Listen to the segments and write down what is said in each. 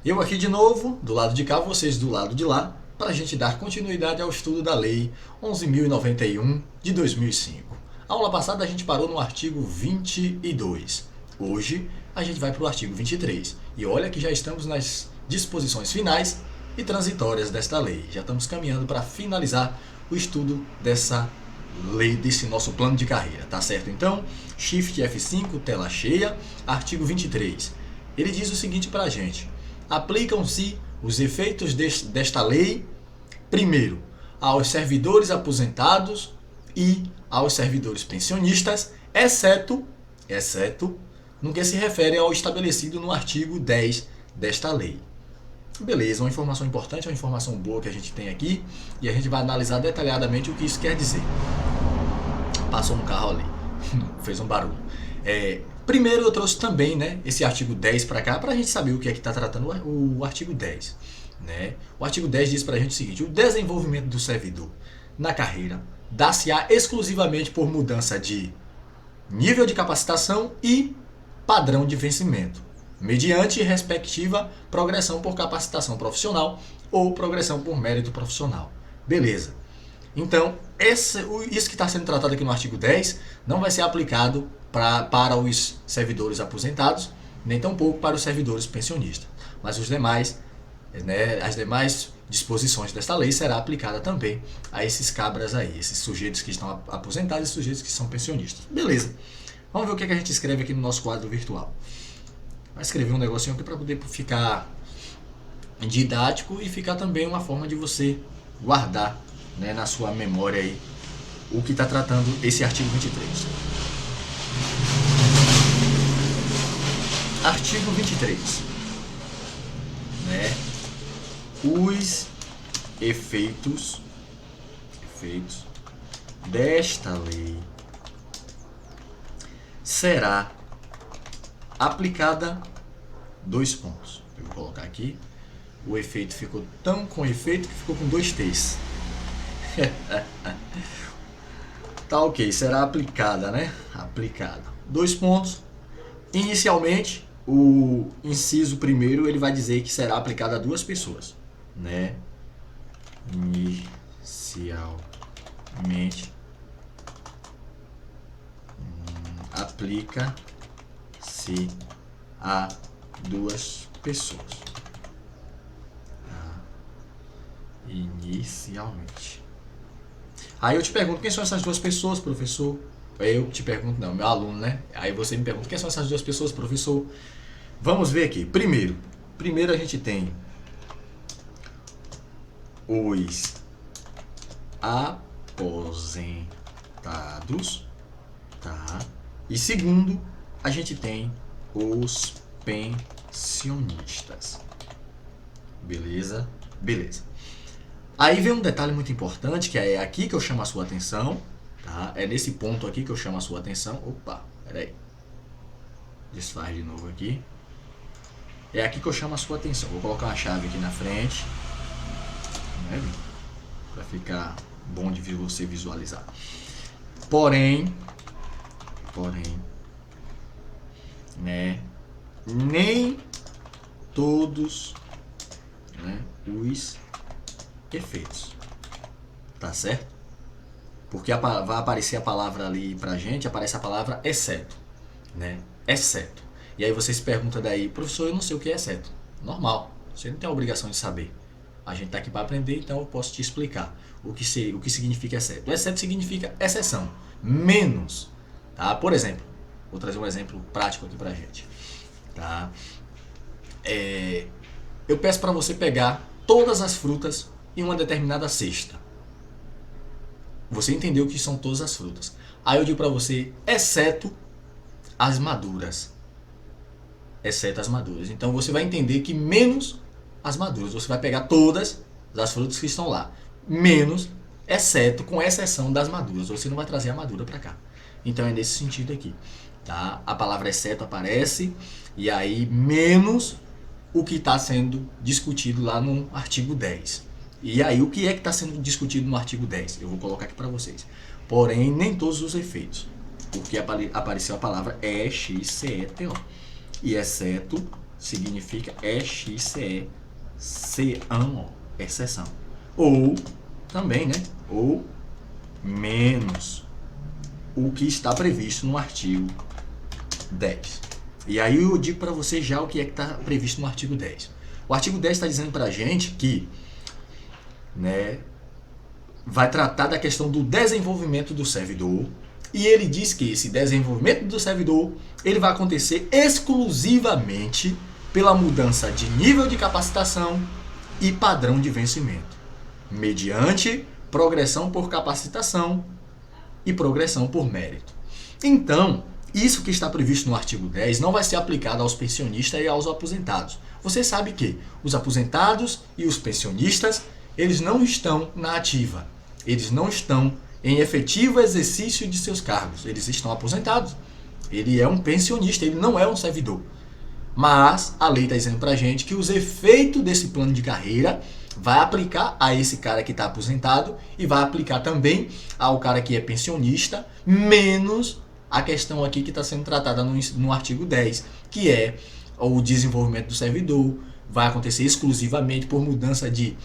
Eu aqui de novo, do lado de cá, vocês do lado de lá, para a gente dar continuidade ao estudo da Lei 11.091 de 2005. A aula passada a gente parou no artigo 22. Hoje a gente vai para o artigo 23. E olha que já estamos nas disposições finais e transitórias desta lei. Já estamos caminhando para finalizar o estudo dessa lei, desse nosso plano de carreira, tá certo? Então, Shift F5, tela cheia, artigo 23. Ele diz o seguinte para a gente: aplicam-se os efeitos desta lei, primeiro, aos servidores aposentados e aos servidores pensionistas, exceto no que se refere ao estabelecido no artigo 10 desta lei. Beleza, uma informação importante, uma informação boa que a gente tem aqui, e a gente vai analisar detalhadamente o que isso quer dizer. Passou um carro ali, fez um barulho. Primeiro eu trouxe também, né, esse artigo 10 para cá, para a gente saber o que é que está tratando o artigo 10. Né? O artigo 10 diz para a gente o seguinte: o desenvolvimento do servidor na carreira dá-se-á exclusivamente por mudança de nível de capacitação e padrão de vencimento, mediante respectiva progressão por capacitação profissional ou progressão por mérito profissional. Beleza. Então, isso que está sendo tratado aqui no artigo 10 não vai ser aplicado para os servidores aposentados, nem tampouco para os servidores pensionistas. Mas os demais, né, as demais disposições desta lei será aplicada também a esses cabras aí, esses sujeitos que estão aposentados e sujeitos que são pensionistas. Beleza. Vamos ver o que a gente escreve aqui no nosso quadro virtual. Vai escrever um negocinho aqui para poder ficar didático e ficar também uma forma de você guardar, né, na sua memória aí o que está tratando esse artigo 23. Artigo 23. Né? Os efeitos desta lei será aplicada dois pontos. Eu vou colocar aqui. O efeito ficou tão com efeito que ficou com dois T's. Tá ok, será aplicada, né? Aplicada. Dois pontos. Inicialmente, o inciso primeiro ele vai dizer que será aplicada a duas pessoas, né? Inicialmente, aplica-se a duas pessoas. Inicialmente. Aí eu te pergunto, quem são essas duas pessoas, professor? Eu te pergunto, não, meu aluno, né? Aí você me pergunta, quem são essas duas pessoas, professor? Vamos ver aqui. Primeiro a gente tem os aposentados, tá? E segundo, a gente tem os pensionistas. Beleza? Beleza. Aí vem um detalhe muito importante, que é aqui que eu chamo a sua atenção, tá? É nesse ponto aqui que eu chamo a sua atenção. Opa, peraí. Desfaz de novo aqui. É aqui que eu chamo a sua atenção. Vou colocar uma chave aqui na frente, né? Para ficar bom de você visualizar. Porém, né? Nem todos, né, os efeitos, tá certo? Porque vai aparecer a palavra ali pra gente, aparece a palavra exceto, né? Exceto. E aí você se pergunta daí, professor, eu não sei o que é exceto. Normal, você não tem a obrigação de saber. A gente tá aqui para aprender, então eu posso te explicar o que significa exceto. O exceto significa exceção, menos, tá? Por exemplo, vou trazer um exemplo prático aqui pra gente, tá? Eu peço para você pegar todas as frutas em uma determinada cesta. Você entendeu que são todas as frutas. Aí eu digo para você, exceto as maduras. Exceto as maduras. Então você vai entender que menos as maduras. Você vai pegar todas as frutas que estão lá. Menos, exceto, com exceção das maduras. Você não vai trazer a madura para cá. Então é nesse sentido aqui. Tá? A palavra exceto aparece. E aí menos o que está sendo discutido lá no artigo 10. E aí, o que é que está sendo discutido no artigo 10? Eu vou colocar aqui para vocês. Porém, nem todos os efeitos. Porque apareceu a palavra exceto. E exceto significa exceção, exceção. Ou também, né? Ou menos o que está previsto no artigo 10. E aí eu digo para você já o que é que está previsto no artigo 10. O artigo 10 está dizendo para a gente que, né, vai tratar da questão do desenvolvimento do servidor, e ele diz que esse desenvolvimento do servidor ele vai acontecer exclusivamente pela mudança de nível de capacitação e padrão de vencimento, mediante progressão por capacitação e progressão por mérito. Então, isso que está previsto no artigo 10 não vai ser aplicado aos pensionistas e aos aposentados. Você sabe que os aposentados e os pensionistas, eles não estão na ativa. Eles não estão em efetivo exercício de seus cargos. Eles estão aposentados. Ele é um pensionista, ele não é um servidor. Mas a lei está dizendo para a gente que os efeitos desse plano de carreira vai aplicar a esse cara que está aposentado e vai aplicar também ao cara que é pensionista, menos a questão aqui que está sendo tratada no artigo 10, que é o desenvolvimento do servidor, vai acontecer exclusivamente por mudança de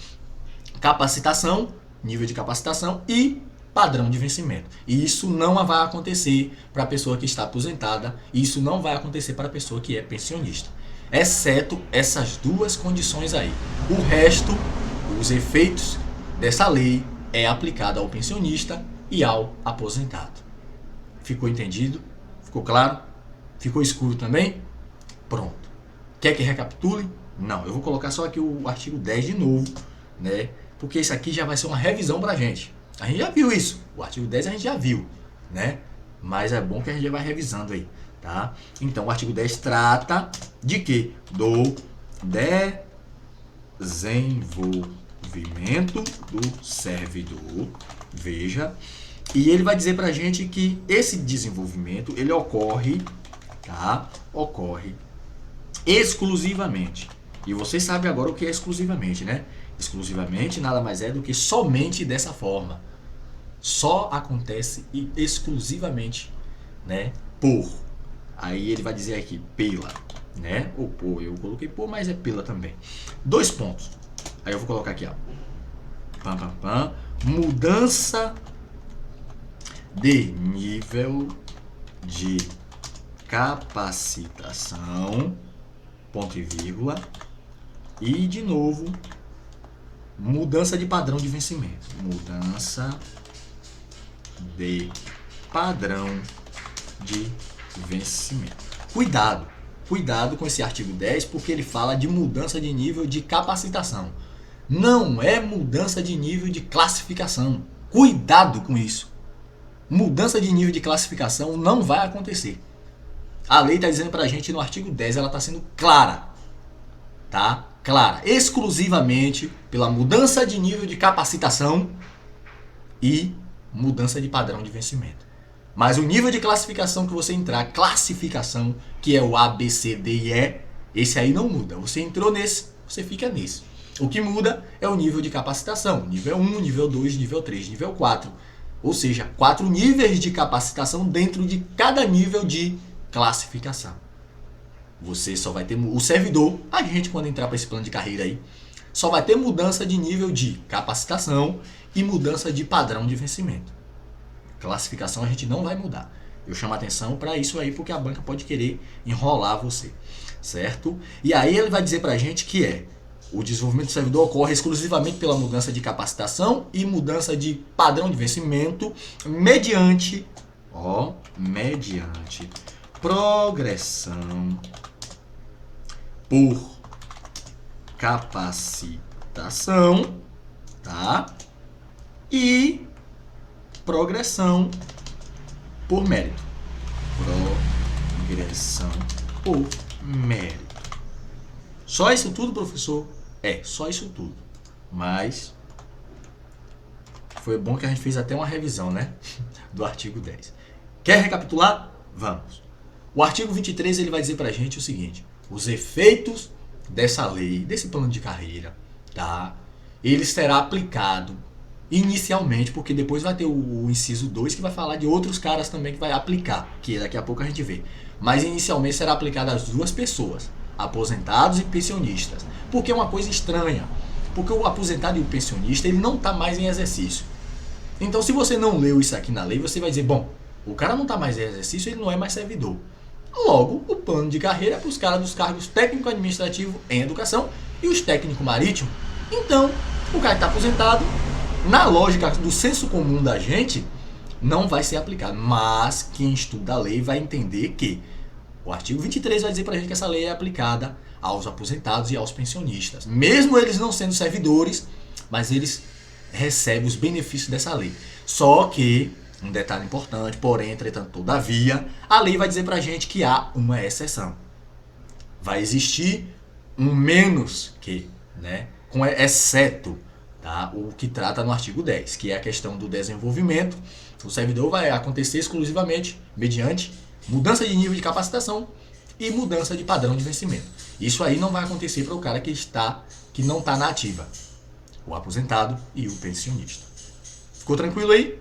capacitação, nível de capacitação e padrão de vencimento. E isso não vai acontecer para a pessoa que está aposentada, e isso não vai acontecer para a pessoa que é pensionista, exceto essas duas condições aí. O resto, os efeitos dessa lei é aplicado ao pensionista e ao aposentado. Ficou entendido? Ficou claro? Ficou escuro também? Pronto. Quer que recapitule? Não, eu vou colocar só aqui o artigo 10 de novo, né? Porque isso aqui já vai ser uma revisão pra gente. A gente já viu isso. O artigo 10 a gente já viu, né? Mas é bom que a gente já vai revisando aí, tá? Então, o artigo 10 trata de quê? Do desenvolvimento do servidor. Veja. E ele vai dizer pra gente que esse desenvolvimento, ele ocorre, tá? Ocorre exclusivamente. E você sabe agora o que é exclusivamente, né? Exclusivamente nada mais é do que somente dessa forma. Só acontece e exclusivamente, né, por. Aí ele vai dizer aqui pela, né? Ou por, eu coloquei por, mas é pela também. 2 pontos. Aí eu vou colocar aqui, ó. Mudança de nível de capacitação, ponto e vírgula, e de novo mudança de padrão de vencimento. Mudança de padrão de vencimento. Cuidado com esse artigo 10, porque ele fala de mudança de nível de capacitação. Não é mudança de nível de classificação. Cuidado com isso. Mudança de nível de classificação não vai acontecer. A lei está dizendo para a gente no artigo 10, ela está sendo clara. Tá? Clara. Exclusivamente pela mudança de nível de capacitação e mudança de padrão de vencimento. Mas o nível de classificação que você entrar, classificação, que é o A, B, C, D e E, esse aí não muda. Você entrou nesse, você fica nesse. O que muda é o nível de capacitação. Nível 1, nível 2, nível 3, nível 4. Ou seja, 4 níveis de capacitação dentro de cada nível de classificação. Você só vai ter o servidor, a gente quando entrar para esse plano de carreira aí, só vai ter mudança de nível de capacitação e mudança de padrão de vencimento. Classificação a gente não vai mudar. Eu chamo a atenção para isso aí porque a banca pode querer enrolar você, certo? E aí ele vai dizer para a gente que o desenvolvimento do servidor ocorre exclusivamente pela mudança de capacitação e mudança de padrão de vencimento mediante progressão por capacitação, tá? E progressão por mérito. Progressão por mérito. Só isso tudo, professor? Só isso tudo. Mas foi bom que a gente fez até uma revisão, né? Do artigo 10. Quer recapitular? Vamos. O artigo 23 ele vai dizer pra gente o seguinte: os efeitos dessa lei, desse plano de carreira, tá? Ele será aplicado inicialmente, porque depois vai ter o inciso 2 que vai falar de outros caras também que vai aplicar, que daqui a pouco a gente vê. Mas inicialmente será aplicado às 2 pessoas. aposentados e pensionistas. Porque é uma coisa estranha. Porque o aposentado e o pensionista, ele não está mais em exercício. Então, se você não leu isso aqui na lei, você vai dizer, bom, o cara não está mais em exercício, ele não é mais servidor. Logo, o plano de carreira é para os caras dos cargos técnico-administrativo em educação e os técnico-marítimo. Então, o cara que está aposentado, na lógica do senso comum da gente, não vai ser aplicado. Mas quem estuda a lei vai entender que o artigo 23 vai dizer para a gente que essa lei é aplicada aos aposentados e aos pensionistas. Mesmo eles não sendo servidores, mas eles recebem os benefícios dessa lei. Só que, um detalhe importante, porém, entretanto, todavia, a lei vai dizer pra gente que há uma exceção. Vai existir um menos que, né, com exceto, tá, o que trata no artigo 10, que é a questão do desenvolvimento. O servidor vai acontecer exclusivamente mediante mudança de nível de capacitação e mudança de padrão de vencimento. Isso aí não vai acontecer para o cara que não está na ativa, o aposentado e o pensionista. Ficou tranquilo aí?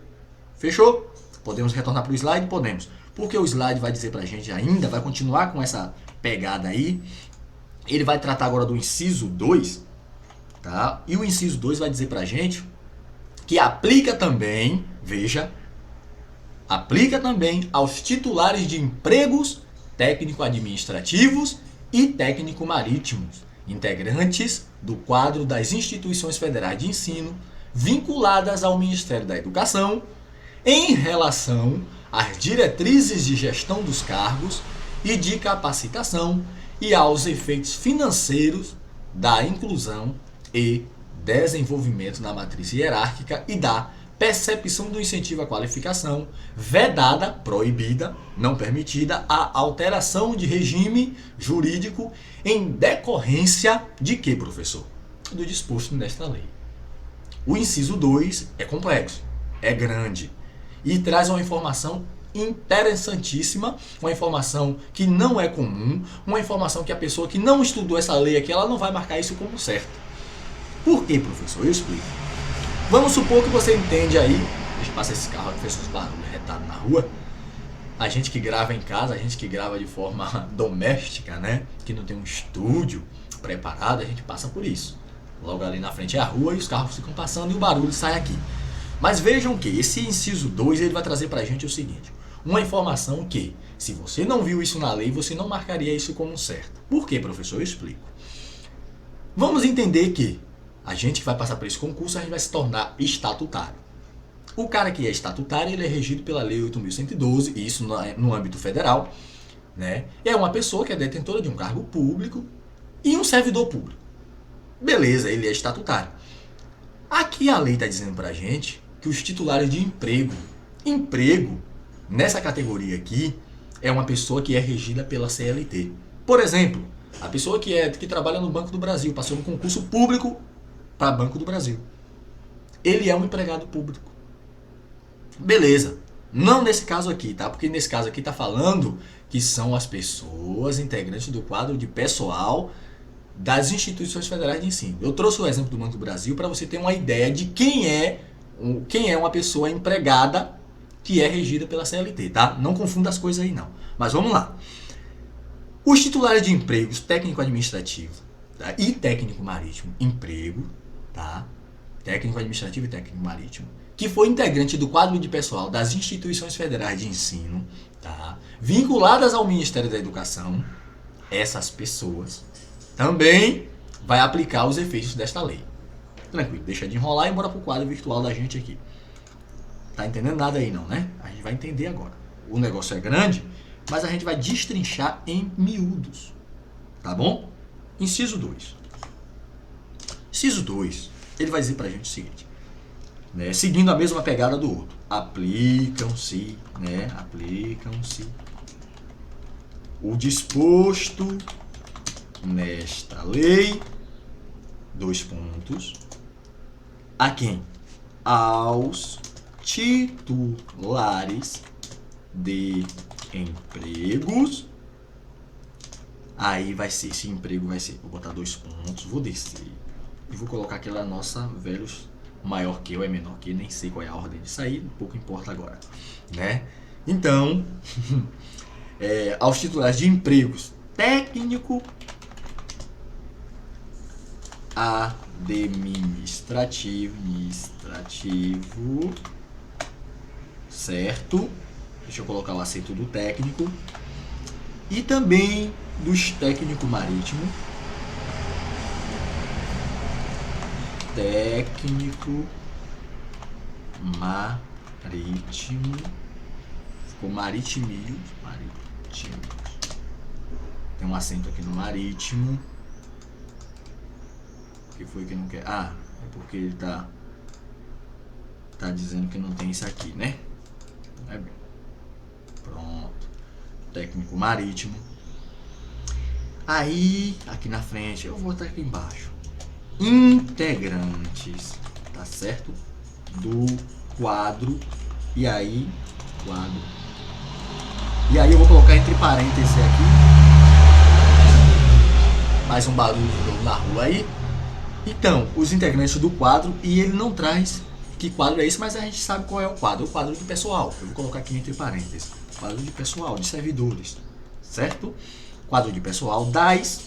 Fechou? Podemos retornar para o slide? Podemos. Porque o slide vai dizer para a gente ainda, vai continuar com essa pegada aí. Ele vai tratar agora do inciso 2, tá? E o inciso 2 vai dizer para a gente que aplica também, veja, aplica também aos titulares de empregos técnico-administrativos e técnico-marítimos, integrantes do quadro das instituições federais de ensino vinculadas ao Ministério da Educação, em relação às diretrizes de gestão dos cargos e de capacitação e aos efeitos financeiros da inclusão e desenvolvimento na matriz hierárquica e da percepção do incentivo à qualificação, vedada, proibida, não permitida a alteração de regime jurídico em decorrência de que, professor? Do disposto nesta lei. O inciso 2 é complexo, é grande e traz uma informação interessantíssima, uma informação que não é comum, uma informação que a pessoa que não estudou essa lei aqui, ela não vai marcar isso como certo. Por quê, professor? Eu explico. Vamos supor que você entende aí, deixa eu passar esse carro que fez uns barulhos retados na rua, a gente que grava em casa, a gente que grava de forma doméstica, né, que não tem um estúdio preparado, a gente passa por isso. Logo ali na frente é a rua e os carros ficam passando e o barulho sai aqui. Mas vejam que esse inciso 2 ele vai trazer pra gente o seguinte, uma informação que, se você não viu isso na lei, você não marcaria isso como certo. Por quê, professor? Eu explico. Vamos entender que a gente que vai passar por esse concurso, a gente vai se tornar estatutário. O cara que é estatutário, ele é regido pela Lei 8.112, e isso no âmbito federal, né? É uma pessoa que é detentora de um cargo público e um servidor público. Beleza, ele é estatutário. Aqui a lei está dizendo pra gente que os titulares de emprego, nessa categoria aqui, é uma pessoa que é regida pela CLT. Por exemplo, a pessoa que trabalha no Banco do Brasil, passou no concurso público para Banco do Brasil. Ele é um empregado público. Beleza. Não nesse caso aqui, tá? Porque nesse caso aqui tá falando que são as pessoas integrantes do quadro de pessoal das instituições federais de ensino. Eu trouxe o exemplo do Banco do Brasil para você ter uma ideia de quem é uma pessoa empregada que é regida pela CLT, tá? Não confunda as coisas aí não. Mas vamos lá. Os titulares de empregos técnico-administrativo, tá? E técnico-marítimo, emprego, tá? Técnico-administrativo e técnico-marítimo, que foi integrante do quadro de pessoal das instituições federais de ensino, tá? Vinculadas ao Ministério da Educação, essas pessoas também vai aplicar os efeitos desta lei. Tranquilo, deixa de enrolar e bora pro quadro virtual da gente aqui. Tá entendendo nada aí não, né? A gente vai entender agora. O negócio é grande, mas a gente vai destrinchar em miúdos. Tá bom? Inciso 2. Inciso 2, ele vai dizer pra gente o seguinte, né? Seguindo a mesma pegada do outro. Aplicam-se o disposto nesta lei, dois pontos, a quem? Aos titulares de empregos. Aí vai ser, esse emprego vai ser, vou botar dois pontos, vou descer e vou colocar aquela nossa velhos maior que ou é menor que, nem sei qual é a ordem de sair, pouco importa agora, né? Então, aos titulares de empregos técnico administrativo, certo? Deixa eu colocar o acento do técnico. E também dos técnico marítimo. Técnico marítimo. Ficou maritimio. Tem um acento aqui no marítimo. O que foi que não quer? Ah, é porque ele tá dizendo que não tem isso aqui, né? É bem. Pronto. Técnico marítimo. Aí, aqui na frente, eu vou até aqui embaixo. Integrantes, tá certo? Do quadro. E aí, quadro. E aí eu vou colocar entre parênteses aqui. Mais um barulho na rua aí. Então, os integrantes do quadro, e ele não traz que quadro é esse, mas a gente sabe qual é o quadro de pessoal. Eu vou colocar aqui entre parênteses. Quadro de pessoal, de servidores, certo? Quadro de pessoal das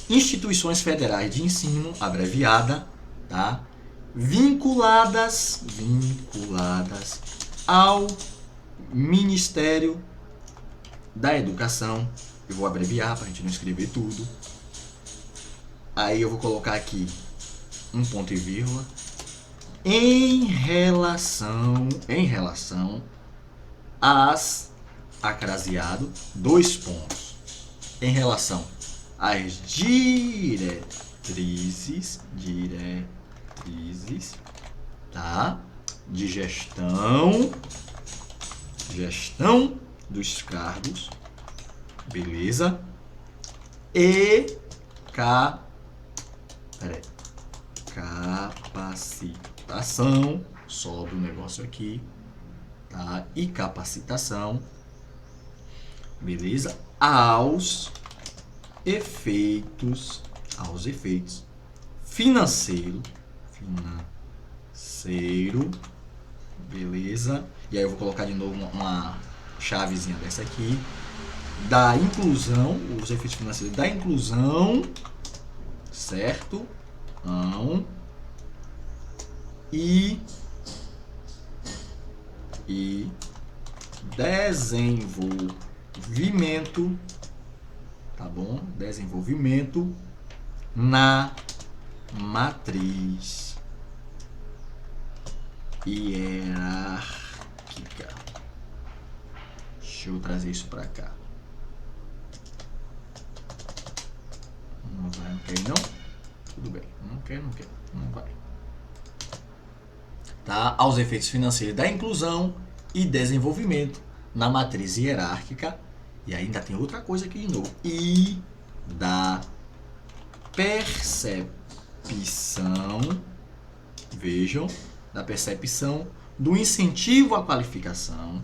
instituições federais de ensino, abreviada, tá? Vinculadas ao Ministério da Educação. Eu vou abreviar para a gente não escrever tudo. Aí eu vou colocar aqui um ponto e vírgula. Em relação às acraseado, 2 pontos. Em relação às diretrizes, tá? De gestão dos cargos, beleza? E capacitação, sobe o negócio aqui, tá? E capacitação, beleza? Aos efeitos financeiro, beleza? E aí eu vou colocar de novo uma chavezinha dessa aqui, da inclusão, os efeitos financeiros da inclusão, certo? Não. E desenvolvimento, tá bom? Desenvolvimento na matriz hierárquica. Deixa eu trazer isso para cá. Não vai, não quer não? Tudo bem. Não quer, não vai. Tá? Aos efeitos financeiros da inclusão e desenvolvimento na matriz hierárquica. E ainda tem outra coisa aqui de novo. E da percepção, vejam, da percepção do incentivo à qualificação,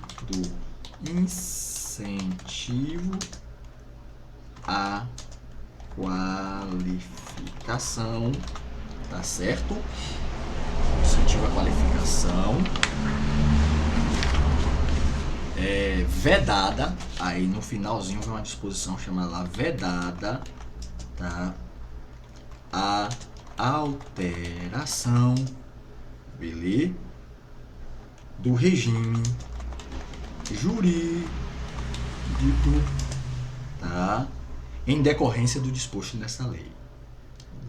tá certo? Incentivo à qualificação é vedada, aí no finalzinho vem uma disposição chamada lá vedada, tá? A alteração, beleza? Do regime jurídico, tá? Em decorrência do disposto nessa lei.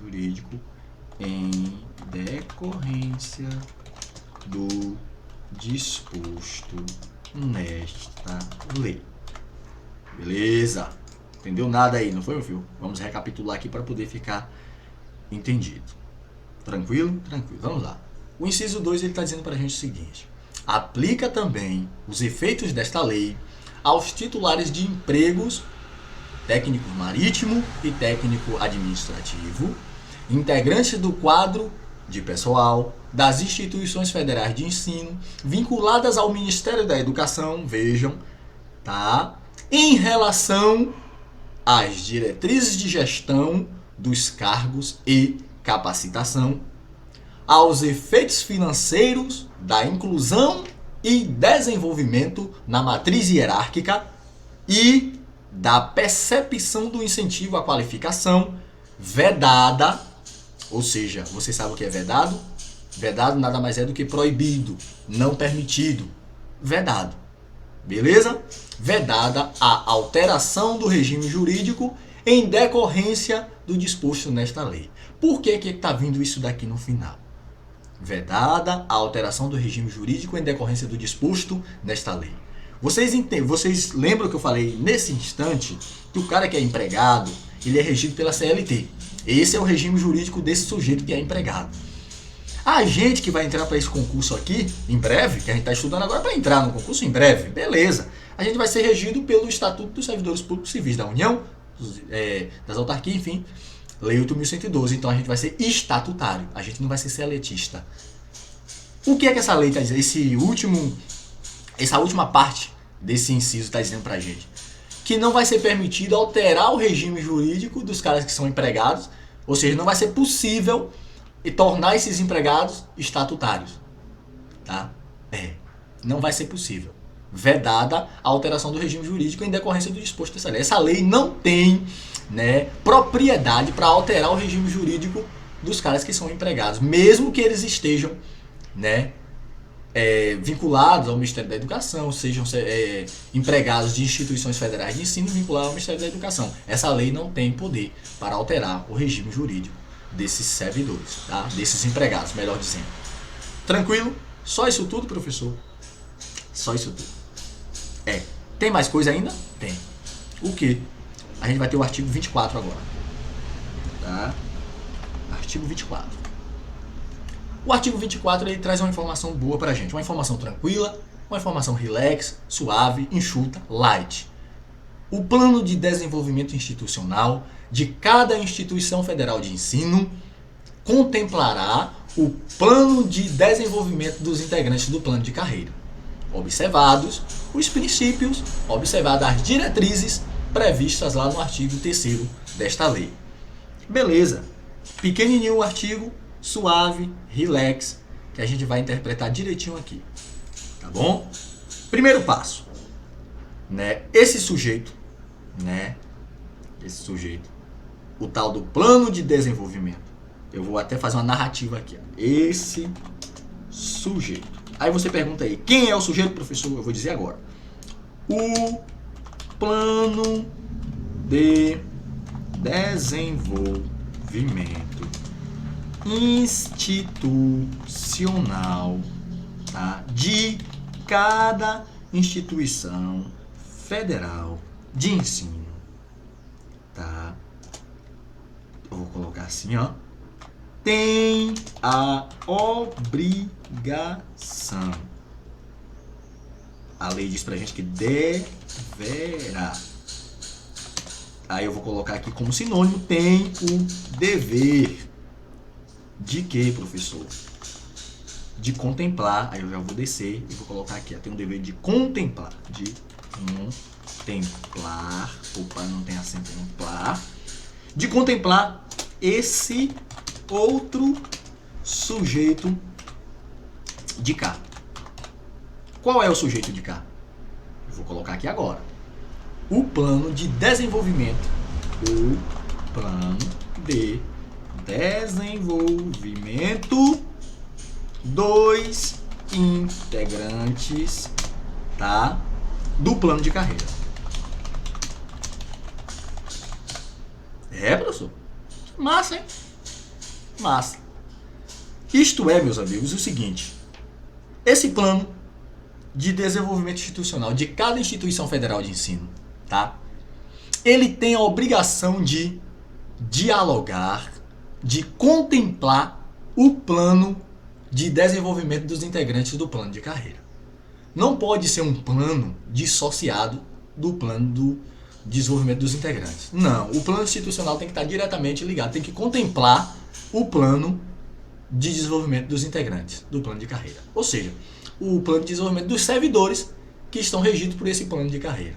Jurídico em decorrência do disposto nesta lei. Beleza? Entendeu nada aí, não foi, meu filho? Vamos recapitular aqui para poder ficar entendido. Tranquilo? Tranquilo. Vamos lá. O inciso 2 ele está dizendo para a gente o seguinte: aplica também os efeitos desta lei aos titulares de empregos técnico marítimo e técnico administrativo, integrantes do quadro de pessoal das instituições federais de ensino vinculadas ao Ministério da Educação, vejam, tá? Em relação às diretrizes de gestão dos cargos e capacitação, aos efeitos financeiros da inclusão e desenvolvimento na matriz hierárquica e da percepção do incentivo à qualificação vedada, Ou seja, você sabe o que é vedado? Vedado nada mais é do que proibido, não permitido. Vedado. Beleza? Vedada a alteração do regime jurídico em decorrência do disposto nesta lei. Por que está vindo isso daqui no final? Vedada a alteração do regime jurídico em decorrência do disposto nesta lei. Vocês lembram que eu falei nesse instante que o cara que é empregado, ele é regido pela CLT. Esse é o regime jurídico desse sujeito que é empregado. A gente que vai entrar para esse concurso aqui, em breve, que a gente está estudando agora para entrar no concurso em breve, beleza. A gente vai ser regido pelo Estatuto dos Servidores Públicos Civis da União, das autarquias, enfim, Lei 8.112. Então a gente vai ser estatutário, a gente não vai ser seletista. O que é que essa lei está dizendo? Essa última parte desse inciso está dizendo para a gente? Que não vai ser permitido alterar o regime jurídico dos caras que são empregados, ou seja, não vai ser possível tornar esses empregados estatutários. Tá? Não vai ser possível. Vedada a alteração do regime jurídico em decorrência do disposto dessa lei. Essa lei não tem, né, propriedade para alterar o regime jurídico dos caras que são empregados, mesmo que eles estejam, né, vinculados ao Ministério da Educação, sejam empregados de instituições federais de ensino vinculados ao Ministério da Educação. Essa lei não tem poder para alterar o regime jurídico desses servidores, tá? Desses empregados, melhor dizendo. Tranquilo? Só isso tudo, professor? Só isso tudo. Tem mais coisa ainda? Tem. O quê? A gente vai ter o artigo 24 agora. Tá? Artigo 24. O artigo 24 ele traz uma informação boa pra gente. Uma informação tranquila, uma informação relax, suave, enxuta, light. O plano de desenvolvimento institucional de cada instituição federal de ensino contemplará o plano de desenvolvimento dos integrantes do plano de carreira, observados os princípios, observadas as diretrizes previstas lá no artigo 3º desta lei. Beleza. Pequenininho o artigo, suave, relax, que a gente vai interpretar direitinho aqui. Tá bom? Primeiro passo. Né? Esse sujeito, o tal do plano de desenvolvimento. Eu vou até fazer uma narrativa aqui. Ó. Esse sujeito. Aí você pergunta aí, quem é o sujeito, professor? Eu vou dizer agora. O plano de desenvolvimento institucional, tá? De cada instituição federal de ensino, tá? Eu vou colocar assim, ó. Tem a obrigação. A lei diz pra gente que deverá. Aí eu vou colocar aqui como sinônimo, tem o dever. De quê, professor? De contemplar. Aí eu já vou descer e vou colocar aqui. Tem o dever de contemplar. De contemplar. Opa, não tem acento, contemplar. De contemplar esse outro sujeito de cá. Qual é o sujeito de cá? Eu vou colocar aqui agora. O plano de desenvolvimento. O plano de desenvolvimento dos integrantes, tá? Do plano de carreira. Professor? Massa, hein? Massa. Isto é, meus amigos, o seguinte. Esse plano de desenvolvimento institucional de cada instituição federal de ensino, tá? Ele tem a obrigação de dialogar, de contemplar o plano de desenvolvimento dos integrantes do plano de carreira. Não pode ser um plano dissociado do plano do desenvolvimento dos integrantes. Não, o plano institucional tem que estar diretamente ligado, tem que contemplar o plano de desenvolvimento dos integrantes do plano de carreira. Ou seja, o plano de desenvolvimento dos servidores que estão regidos por esse plano de carreira.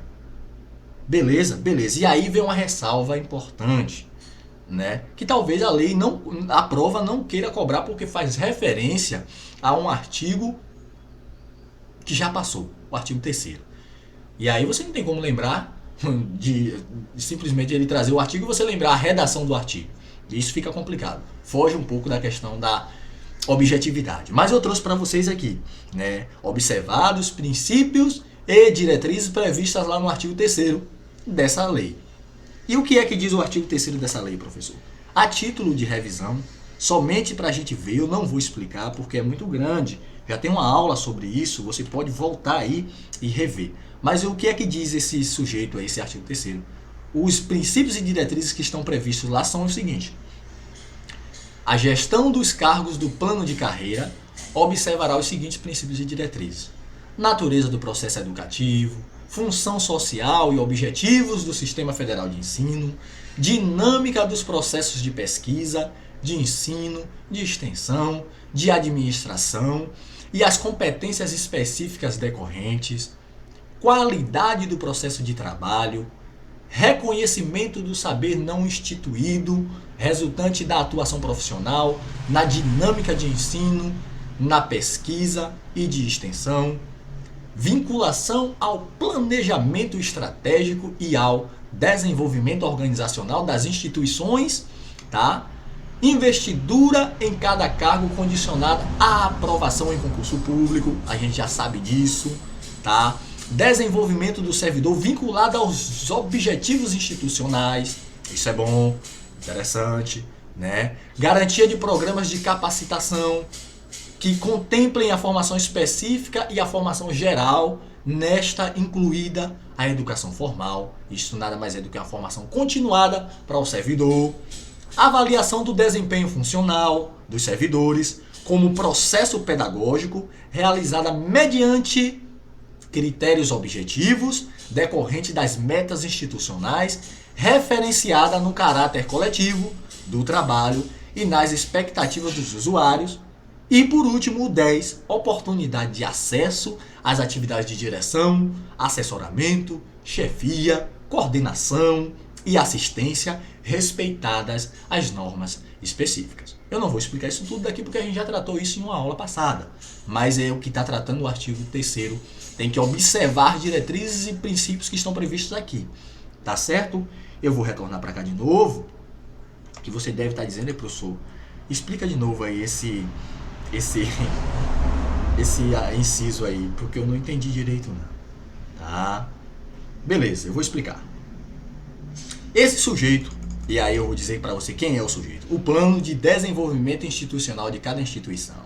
Beleza? Beleza. E aí vem uma ressalva importante, né? Que talvez a prova não queira cobrar porque faz referência a um artigo que já passou, o artigo 3º. E aí você não tem como lembrar de simplesmente ele trazer o artigo e você lembrar a redação do artigo. Isso fica complicado. Foge um pouco da questão da objetividade. Mas eu trouxe para vocês aqui, né? Observados princípios e diretrizes previstas lá no artigo 3º dessa lei. E o que é que diz o artigo 3º dessa lei, professor? A título de revisão, somente para a gente ver, eu não vou explicar porque é muito grande, já tem uma aula sobre isso, você pode voltar aí e rever. Mas o que é que diz esse sujeito aí, esse artigo 3º? Os princípios e diretrizes que estão previstos lá são o seguinte: a gestão dos cargos do plano de carreira observará os seguintes princípios e diretrizes: natureza do processo educativo, função social e objetivos do Sistema Federal de Ensino, dinâmica dos processos de pesquisa, de ensino, de extensão, de administração e as competências específicas decorrentes, qualidade do processo de trabalho, reconhecimento do saber não instituído, resultante da atuação profissional, na dinâmica de ensino, na pesquisa e de extensão, vinculação ao planejamento estratégico e ao desenvolvimento organizacional das instituições, tá? Investidura em cada cargo condicionada à aprovação em concurso público, a gente já sabe disso, tá? Desenvolvimento do servidor vinculado aos objetivos institucionais, isso é bom, interessante, né? Garantia de programas de capacitação que contemplem a formação específica e a formação geral, nesta incluída a educação formal. Isso nada mais é do que uma formação continuada para o servidor. Avaliação do desempenho funcional dos servidores como processo pedagógico realizada mediante critérios objetivos decorrentes das metas institucionais, referenciada no caráter coletivo do trabalho e nas expectativas dos usuários. E por último, o 10, oportunidade de acesso às atividades de direção, assessoramento, chefia, coordenação e assistência, respeitadas as normas específicas. Eu não vou explicar isso tudo daqui porque a gente já tratou isso em uma aula passada, mas é o que está tratando o artigo 3º. Tem que observar diretrizes e princípios que estão previstos aqui, tá certo? Eu vou retornar para cá de novo, que você deve estar dizendo, professor, explica de novo aí esse inciso aí, porque eu não entendi direito não, tá? Beleza, eu vou explicar. Esse sujeito, e aí eu vou dizer para você quem é o sujeito: o plano de desenvolvimento institucional de cada instituição.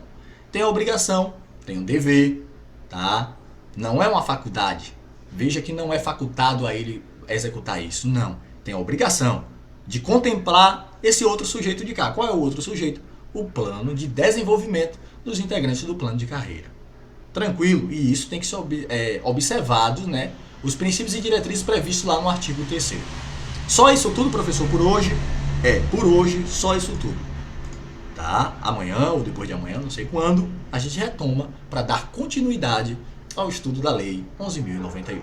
Tem a obrigação, tem um dever, tá? Não é uma faculdade. Veja que não é facultado a ele executar isso, não. Tem a obrigação de contemplar esse outro sujeito de cá. Qual é o outro sujeito? O plano de desenvolvimento dos integrantes do plano de carreira. Tranquilo? E isso tem que ser observado, né? Os princípios e diretrizes previstos lá no artigo 3º. Só isso tudo, professor, por hoje? Por hoje, só isso tudo. Tá? Amanhã ou depois de amanhã, não sei quando, a gente retoma para dar continuidade ao estudo da Lei 11.091.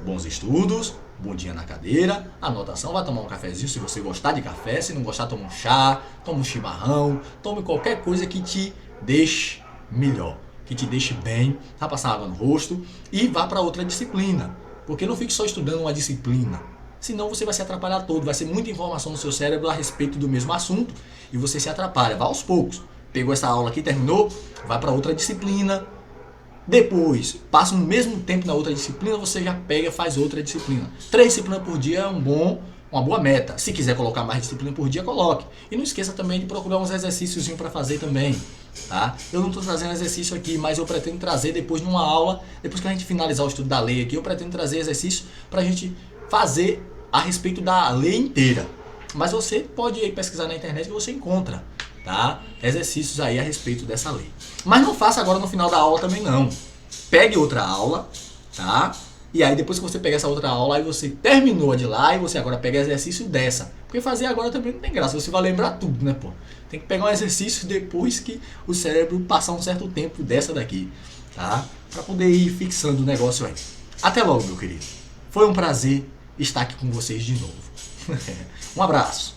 Bons estudos, bom dia na cadeira, anotação, vai tomar um cafezinho se você gostar de café, se não gostar, toma um chá, toma um chimarrão, tome qualquer coisa que te deixe melhor, que te deixe bem, vai passar água no rosto e vá para outra disciplina, porque não fique só estudando uma disciplina, senão você vai se atrapalhar todo, vai ser muita informação no seu cérebro a respeito do mesmo assunto e você se atrapalha, vá aos poucos, pegou essa aula aqui, terminou, vai para outra disciplina. Depois, passa o mesmo tempo na outra disciplina, você já pega e faz outra disciplina. 3 disciplinas por dia é uma boa meta. Se quiser colocar mais disciplina por dia, coloque. E não esqueça também de procurar uns exercícios para fazer também. Tá? Eu não estou trazendo exercício aqui, mas eu pretendo trazer depois numa aula, depois que a gente finalizar o estudo da lei aqui, eu pretendo trazer exercício para a gente fazer a respeito da lei inteira. Mas você pode ir pesquisar na internet que você encontra, tá? Exercícios aí a respeito dessa lei. Mas não faça agora no final da aula também não. Pegue outra aula, tá? E aí depois que você pegar essa outra aula, aí você terminou a de lá e você agora pega exercício dessa. Porque fazer agora também não tem graça, você vai lembrar tudo, né, pô? Tem que pegar um exercício depois que o cérebro passar um certo tempo dessa daqui, tá? Pra poder ir fixando o negócio aí. Até logo, meu querido. Foi um prazer estar aqui com vocês de novo. Um abraço.